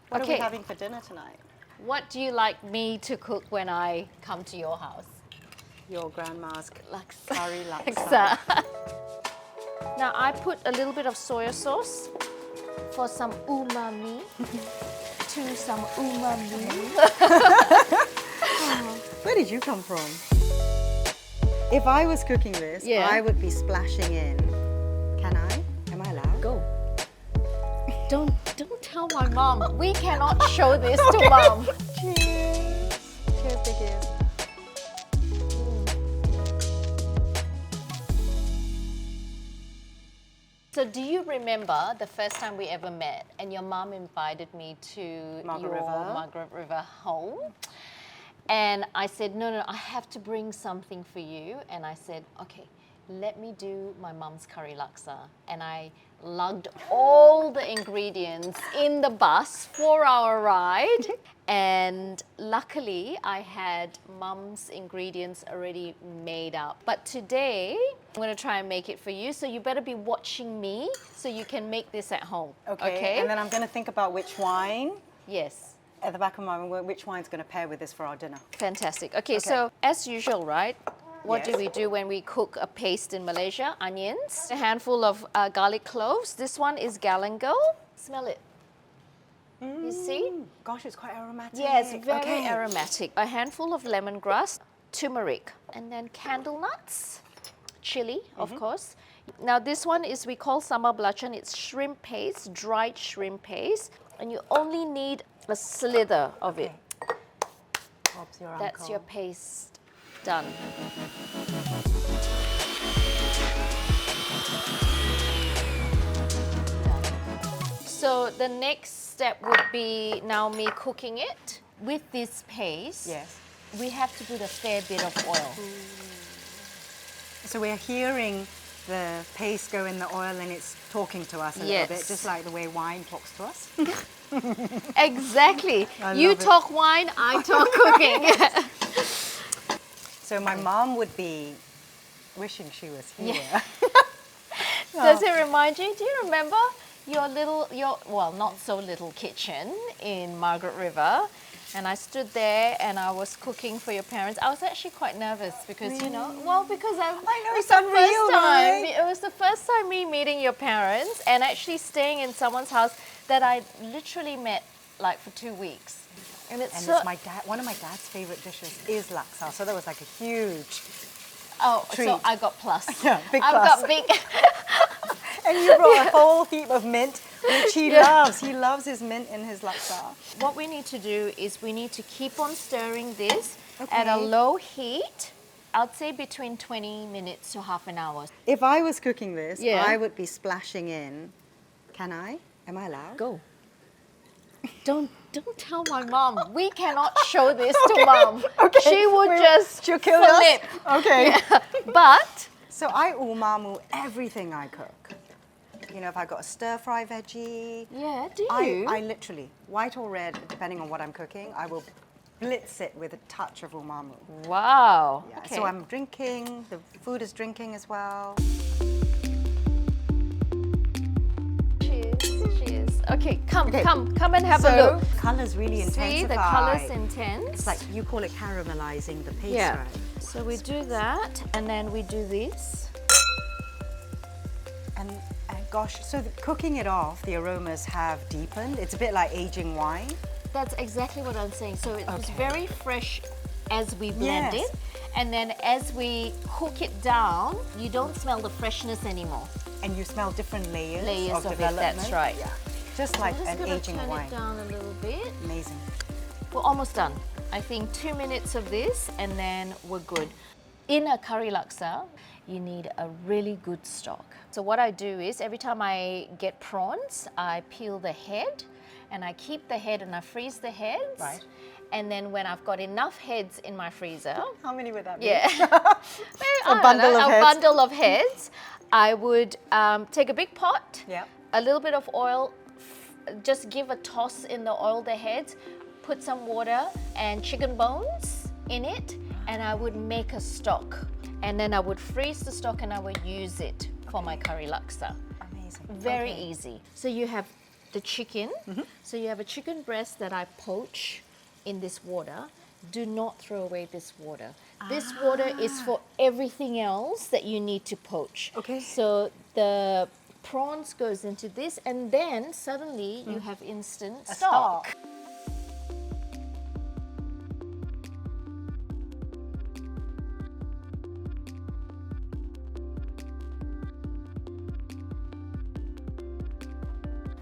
What are we having for dinner tonight? What do you like me to cook when I come to your house? Your grandma's Laksa. curry laksa. Now I put a little bit of soy sauce for some umami. Some umami. Where did you come from? If I was cooking this, I would be splashing in. Can I? Am I allowed? Go. Don't tell my mom. We cannot show this to mom. Cheers. Cheers, biggies. So do you remember the first time we ever met and your mom invited me to Margaret River home? And I said, no, I have to bring something for you. And I said, okay, let me do my mum's curry laksa. And I lugged all the ingredients in the bus, 4-hour ride. And luckily, I had mum's ingredients already made up. But today, I'm going to try and make it for you. So you better be watching me so you can make this at home. Okay. And then I'm going to think about which wine. Yes. At the back of my mind, which wine's going to pair with this for our dinner. Fantastic. Okay, so as usual, right? What do we do when we cook a paste in Malaysia? Onions, a handful of garlic cloves. This one is galangal. Smell it. You see? Gosh, it's quite aromatic. Yes, very aromatic. A handful of lemongrass, turmeric, and then candle nuts, chili, of course. Now this one is, we call sambal belacan. It's shrimp paste, dried shrimp paste, and you only need a slither of it. Bob's your That's uncle. your paste done. So the next step would be now me cooking it. With this paste, we have to put a fair bit of oil. So we're hearing the paste go in the oil and it's talking to us a little bit, just like the way wine talks to us. Exactly. You talk wine, I talk cooking. So my mom would be wishing she was here. Does it remind you? Do you remember your well, not so little kitchen in Margaret River? And I stood there and I was cooking for your parents. I was actually quite nervous because, you know, because it was the first time me meeting your parents and actually staying in someone's house that I literally met like for 2 weeks. And it's my dad. One of my dad's favorite dishes is laksa. So that was like a huge treat. So I got plus. Yeah, big I've plus. got big. And you brought a whole heap of mint, which he loves. He loves his mint in his laksa. What we need to do is we need to keep on stirring this at a low heat. I'd say between 20 minutes to half an hour. If I was cooking this, I would be splashing in. Can I? Am I allowed? Go. Don't tell my mom. We cannot show this to mom. She would she'll kill us. Okay. Yeah. But so I UMAMU everything I cook. You know, if I got a stir fry veggie. Yeah, do you? I literally, white or red, depending on what I'm cooking, I will blitz it with a touch of UMAMU. Wow. Yeah, so I'm drinking, the food is drinking as well. Cheers. Okay, come and have a look. The colour's really intensified. See, the colour's intense. It's like, you call it caramelizing the paste, right? So we do that, and then we do this. And gosh, so cooking it off, the aromas have deepened. It's a bit like aging wine. That's exactly what I'm saying. So it's very fresh as we blend it. And then as we cook it down, you don't smell the freshness anymore. And you smell different layers of it, development. that's right. Yeah. Just like an aging wine. I'm just going to turn it down a little bit. Amazing. We're almost done. I think 2 minutes of this and then we're good. In a curry laksa, you need a really good stock. So what I do is every time I get prawns, I peel the head and I keep the head and I freeze the heads. Right. And then when I've got enough heads in my freezer. How many would that be? Yeah. A bundle of heads. I would take a big pot, a little bit of oil, just give a toss in the oil, the heads, put some water and chicken bones in it, and I would make a stock. And then I would freeze the stock and I would use it for my curry laksa. Amazing. Very easy. So you have the chicken. So you have a chicken breast that I poach in this water. Do not throw away this water. This water is for everything else that you need to poach. Okay. So the prawns goes into this, and then suddenly you have instant stock.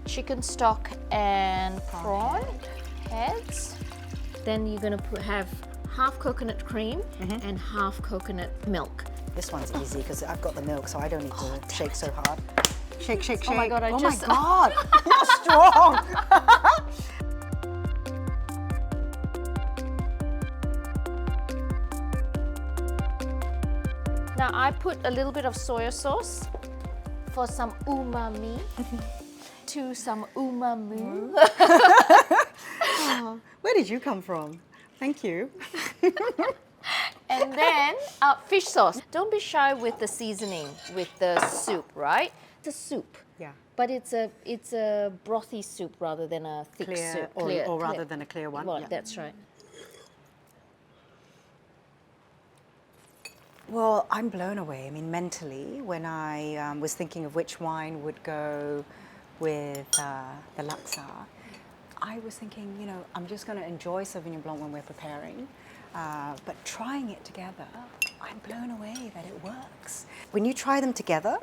Chicken stock and prawn heads. Then you're going to have half coconut cream and half coconut milk. This one's easy because I've got the milk, so I don't need to shake so hard. Shake, shake, shake. Oh my God, oh my God, you're strong. Now I put a little bit of soy sauce for some umami. To some UMAMU. Where did you come from? Thank you. And then fish sauce. Don't be shy with the seasoning with the soup, right? It's a soup. Yeah. But it's a brothy soup rather than a thick Clear, soup. or rather than a clear one. Well, yeah. that's right. Well, I'm blown away. I mean, mentally, when I was thinking of which wine would go with the Laksa, I was thinking, you know, I'm just going to enjoy Sauvignon Blanc when we're preparing, but trying it together, I'm blown away that it works. When you try them together,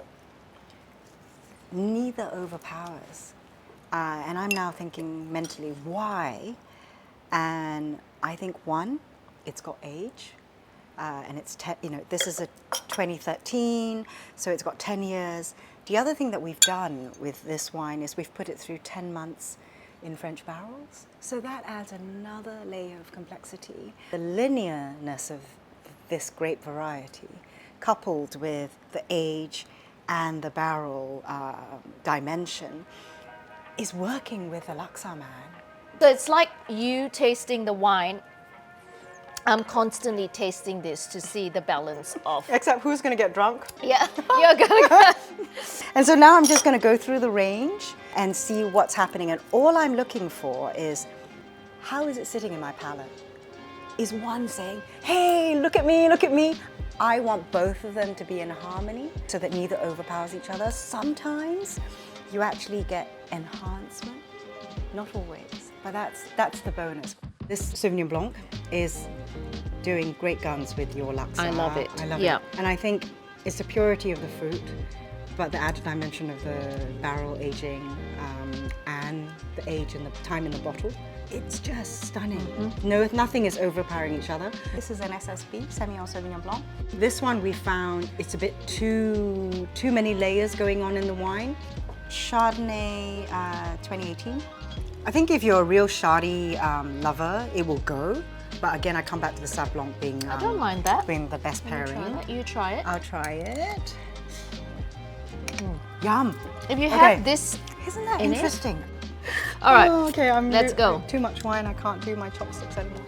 neither overpowers. And I'm now thinking mentally, why? And I think one, it's got age. And it's, you know, this is a 2013, so it's got 10 years. The other thing that we've done with this wine is we've put it through 10 months in French barrels. So that adds another layer of complexity. The linearness of this grape variety, coupled with the age and the barrel dimension, is working with the Laksa man. So it's like you tasting the wine. I'm constantly tasting this to see the balance of. Except who's going to get drunk? Yeah, you're gonna. And so now I'm just going to go through the range and see what's happening. And all I'm looking for is, how is it sitting in my palate? Is one saying, hey, look at me, look at me. I want both of them to be in harmony so that neither overpowers each other. Sometimes you actually get enhancement, not always, but that's the bonus. This Sauvignon Blanc is doing great guns with your Laksa. I love it. I love it. And I think it's the purity of the fruit, but the added dimension of the barrel aging and the age and the time in the bottle. It's just stunning. No, nothing is overpowering each other. This is an SSB, Semillon Sauvignon Blanc. This one we found it's a bit too many layers going on in the wine. Chardonnay 2018. I think if you're a real shardy lover, it will go. But again, I come back to the Sauv Blanc being I don't mind that. being the best pairing. You try it. I'll try it. Yum. If you have this, isn't that in interesting? All right. Oh, okay, let's go. Too much wine. I can't do my chopsticks anymore.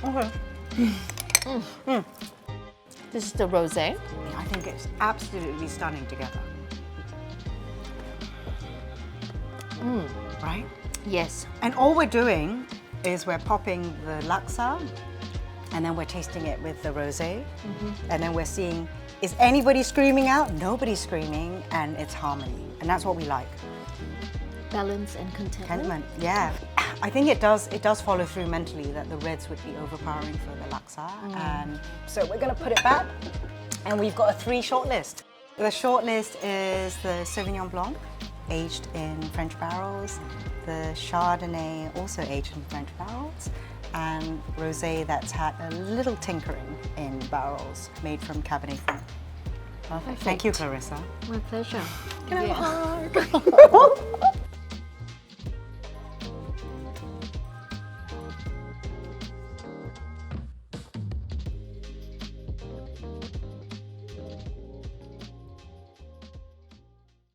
Okay. This is the rosé. I think it's absolutely stunning together. Right? Yes. And all we're doing is we're popping the Laksa, and then we're tasting it with the rosé, and then we're seeing, is anybody screaming out? Nobody's screaming, and it's harmony, and that's what we like. Balance and contentment. Contentment, yeah. I think it does follow through mentally that the reds would be overpowering for the Laksa, and so we're going to put it back, and we've got a 3 shortlist. The shortlist is the Sauvignon Blanc, aged in French barrels, the Chardonnay, also aged in French barrels, and rosé that's had a little tinkering in barrels made from Cabernet Franc. Perfect. Thank you, Clarissa. My pleasure. Can I have a hug?